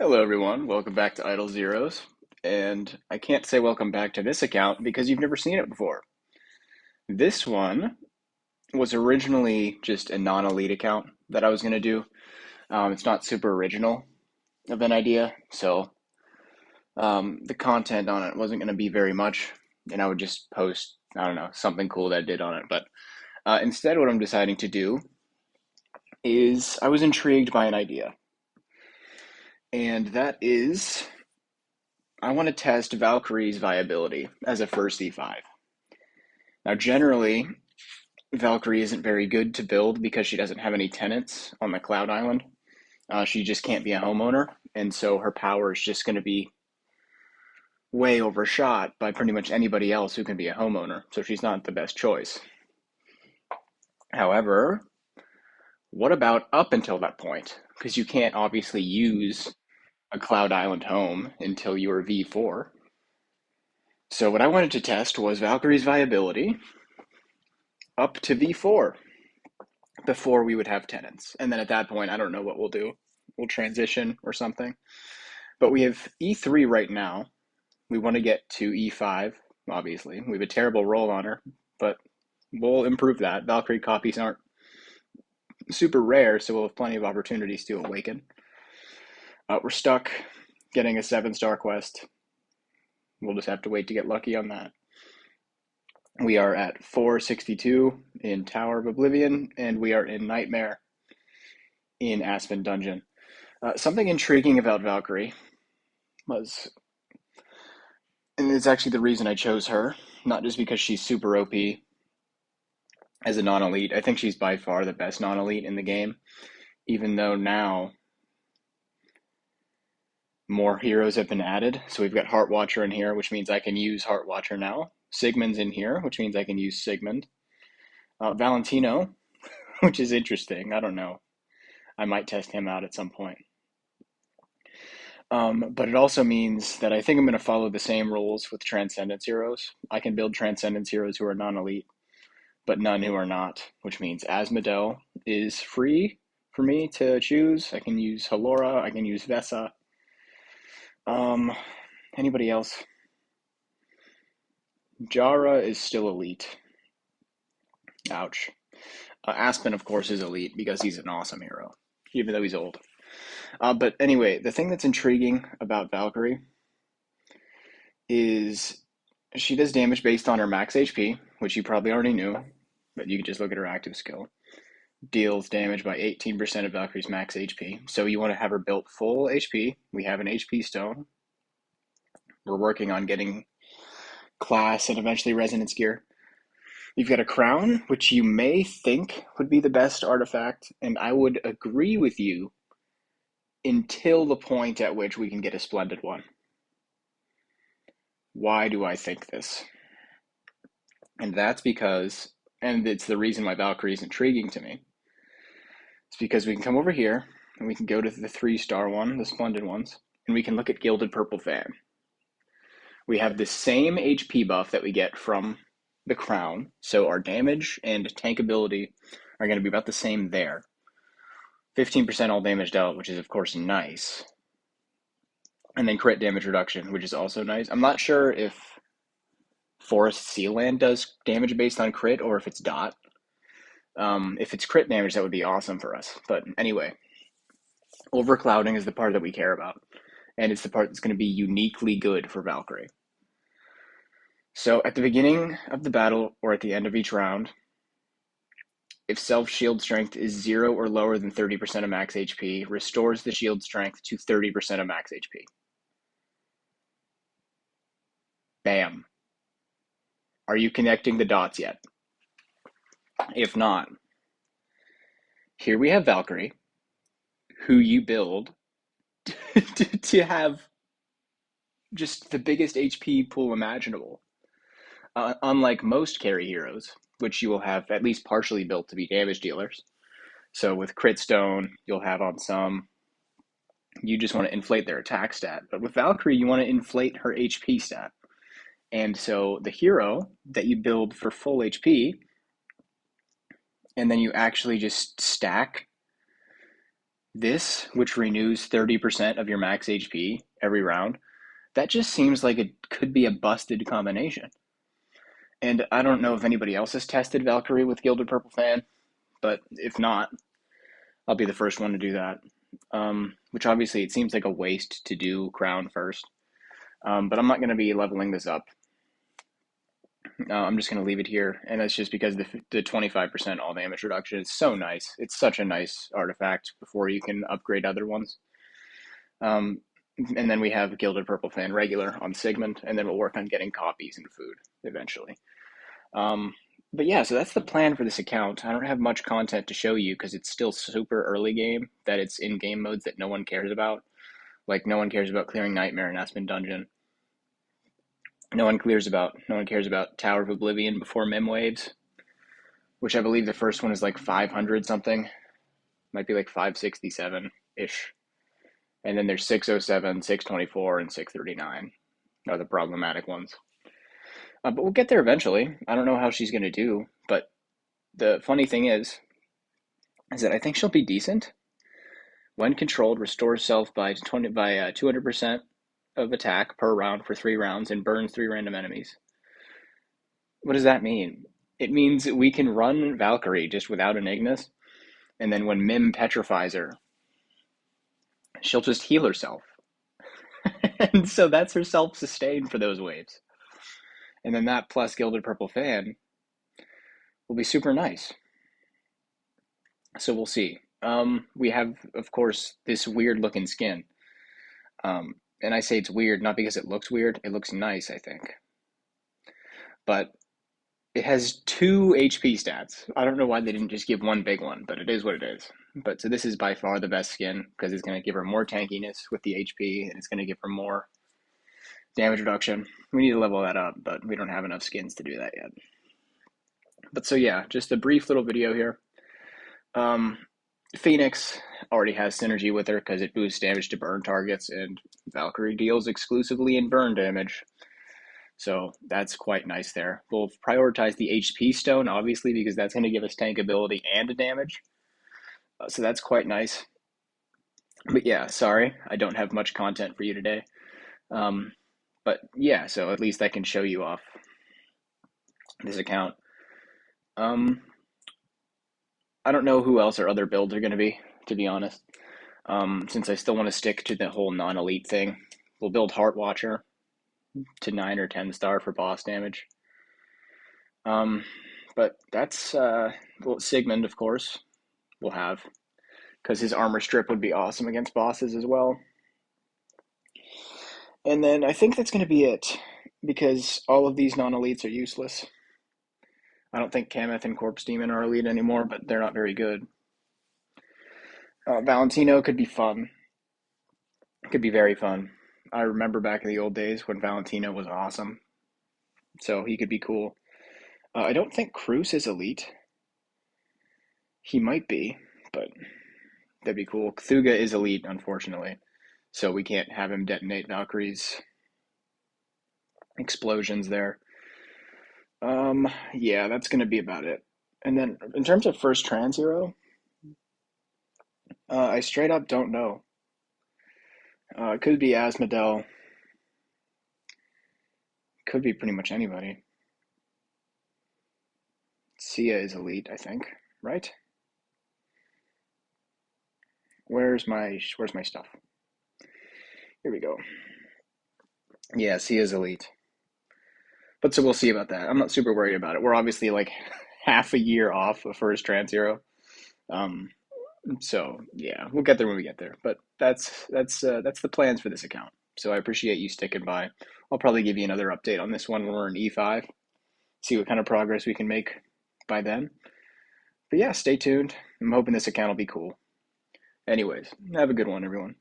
Hello, everyone. Welcome back to Idle Zeros. And I can't say welcome back to this account because you've never seen it before. This one was originally just a non-elite account that I was going to do. It's not super original of an idea, so the content on it wasn't going to be very much, and I would just post, I don't know, something cool that I did on it. But instead, what I'm deciding to do is I was intrigued by an idea, and that is I want to test Valkyrie's viability as a first E5. Now, generally, Valkyrie isn't very good to build because she doesn't have any tenants on the Cloud Island. She just can't be a homeowner, and so her power is just going to be way overshot by pretty much anybody else who can be a homeowner. So she's not the best choice. However, what about up until that point? Because you can't obviously use a Cloud Island home until you are V4. So what I wanted to test was Valkyrie's viability up to V4 before we would have tenants. And then at that point, I don't know what we'll do. We'll transition or something. But we have E3 right now. We want to get to E5, obviously. We have a terrible roll on her, but we'll improve that. Valkyrie copies aren't super rare, so we'll have plenty of opportunities to awaken. We're stuck getting a 7-star quest. We'll just have to wait to get lucky on that. We are at 462 in Tower of Oblivion, and we are in Nightmare in Aspen Dungeon. Something intriguing about Valkyrie was, and it's actually the reason I chose her, not just because she's super OP as a non-elite. I think she's by far the best non-elite in the game, even though now more heroes have been added. So we've got Heartwatcher in here, which means I can use Heartwatcher now. Sigmund's in here, which means I can use Sigmund. Valentino, which is interesting. I don't know. I might test him out at some point. But it also means that I think I'm going to follow the same rules with Transcendence heroes. I can build Transcendence heroes who are non-elite, but none who are not, which means Asmodel is free for me to choose. I can use Halora, I can use Vesa. Anybody else? Jara is still elite. Ouch. Aspen, of course, is elite because he's an awesome hero, even though he's old. But anyway, the thing that's intriguing about Valkyrie is she does damage based on her max HP, which you probably already knew, but you can just look at her active skill. Deals damage by 18% of Valkyrie's max HP. So you want to have her built full HP. We have an HP stone. We're working on getting class and eventually resonance gear. You've got a crown, which you may think would be the best artifact, and I would agree with you until the point at which we can get a splendid one. Why do I think this? And that's because, and it's the reason why Valkyrie is intriguing to me. It's because we can come over here and we can go to the 3-star one, the splendid ones, and we can look at Gilded Purple Fan. We have the same HP buff that we get from the crown, so our damage and tank ability are going to be about the same there. 15% all damage dealt, which is of course nice. And then crit damage reduction, which is also nice. I'm not sure if Forest Sealand does damage based on crit or if it's dot. If it's crit damage, that would be awesome for us. But anyway, overclouding is the part that we care about. And it's the part that's going to be uniquely good for Valkyrie. So at the beginning of the battle or at the end of each round, if self-shield strength is 0 or lower than 30% of max HP, restores the shield strength to 30% of max HP. Bam. Are you connecting the dots yet? If not, here we have Valkyrie, who you build to have just the biggest HP pool imaginable. Unlike most carry heroes, which you will have at least partially built to be damage dealers. So with Crit Stone, you'll have on some, you just want to inflate their attack stat. But with Valkyrie, you want to inflate her HP stat. And so the hero that you build for full HP, and then you actually just stack This, which renews 30% of your max HP every round, that just seems like it could be a busted combination. And I don't know if anybody else has tested Valkyrie with Gilded Purple Fan, but if not, I'll be the first one to do that. Which obviously it seems like a waste to do Crown first. But I'm not going to be leveling this up. I'm just going to leave it here, and that's just because the 25% all damage reduction is so nice. It's such a nice artifact before you can upgrade other ones. Um, and then we have Gilded Purple Fan regular on Sigmund, and then we'll work on getting copies and food eventually. Um, but yeah, so that's the plan for this account. I don't have much content to show you because it's still super early game, that it's in game modes that no one cares about. Like no one cares about clearing Nightmare and Aspen Dungeon. No one cares about Tower of Oblivion before Mem Waves, which I believe the first one is like 500 something. Might be like 567 ish. And then there's 607, 624, and 639 are the problematic ones. But we'll get there eventually. I don't know how she's going to do, but the funny thing is that I think she'll be decent. When controlled, restores self by 200% of attack per round for 3 rounds and burns 3 random enemies. What does that mean? It means we can run Valkyrie just without an Ignis, and then when Mim petrifies her, she'll just heal herself. And so that's her self-sustain for those waves. And then that plus Gilded Purple Fan will be super nice. So we'll see. We have, of course, this weird looking skin. And I say it's weird, not because it looks weird. It looks nice, I think. But it has 2 HP stats. I don't know why they didn't just give one big one, but it is what it is. But so this is by far the best skin because it's going to give her more tankiness with the HP, and it's going to give her more damage reduction. We need to level that up, but we don't have enough skins to do that yet. But so yeah, just a brief little video here. Phoenix already has synergy with her because it boosts damage to burn targets, and Valkyrie deals exclusively in burn damage. So that's quite nice there. We'll prioritize the HP stone, obviously, because that's going to give us tank ability and damage. So that's quite nice. But yeah, sorry, I don't have much content for you today. But yeah, so at least I can show you off this account. I don't know who else our other builds are going to be honest. Since I still want to stick to the whole non-elite thing, we'll build Heart Watcher to 9 or 10 star for boss damage. But that's well, Sigmund, of course, we'll have, because his armor strip would be awesome against bosses as well. And then I think that's going to be it, because all of these non-elites are useless. I don't think Kameth and Corpse Demon are elite anymore, but they're not very good. Valentino could be fun. Could be very fun. I remember back in the old days when Valentino was awesome. So he could be cool. I don't think Cruz is elite. He might be, but that'd be cool. Cthulhu is elite, unfortunately. So we can't have him detonate Valkyrie's explosions there. Yeah, that's going to be about it. And then in terms of first trans hero, I straight up don't know. It could be Asmodel. Could be pretty much anybody. Sia is elite, I think, right? Where's my stuff? Here we go. Yeah, Sia's elite. But so we'll see about that. I'm not super worried about it. We're obviously like half a year off of first trans hero. So yeah, we'll get there when we get there. But that's the plans for this account. So I appreciate you sticking by. I'll probably give you another update on this one when we're in E5. See what kind of progress we can make by then. But yeah, stay tuned. I'm hoping this account will be cool. Anyways, have a good one, everyone.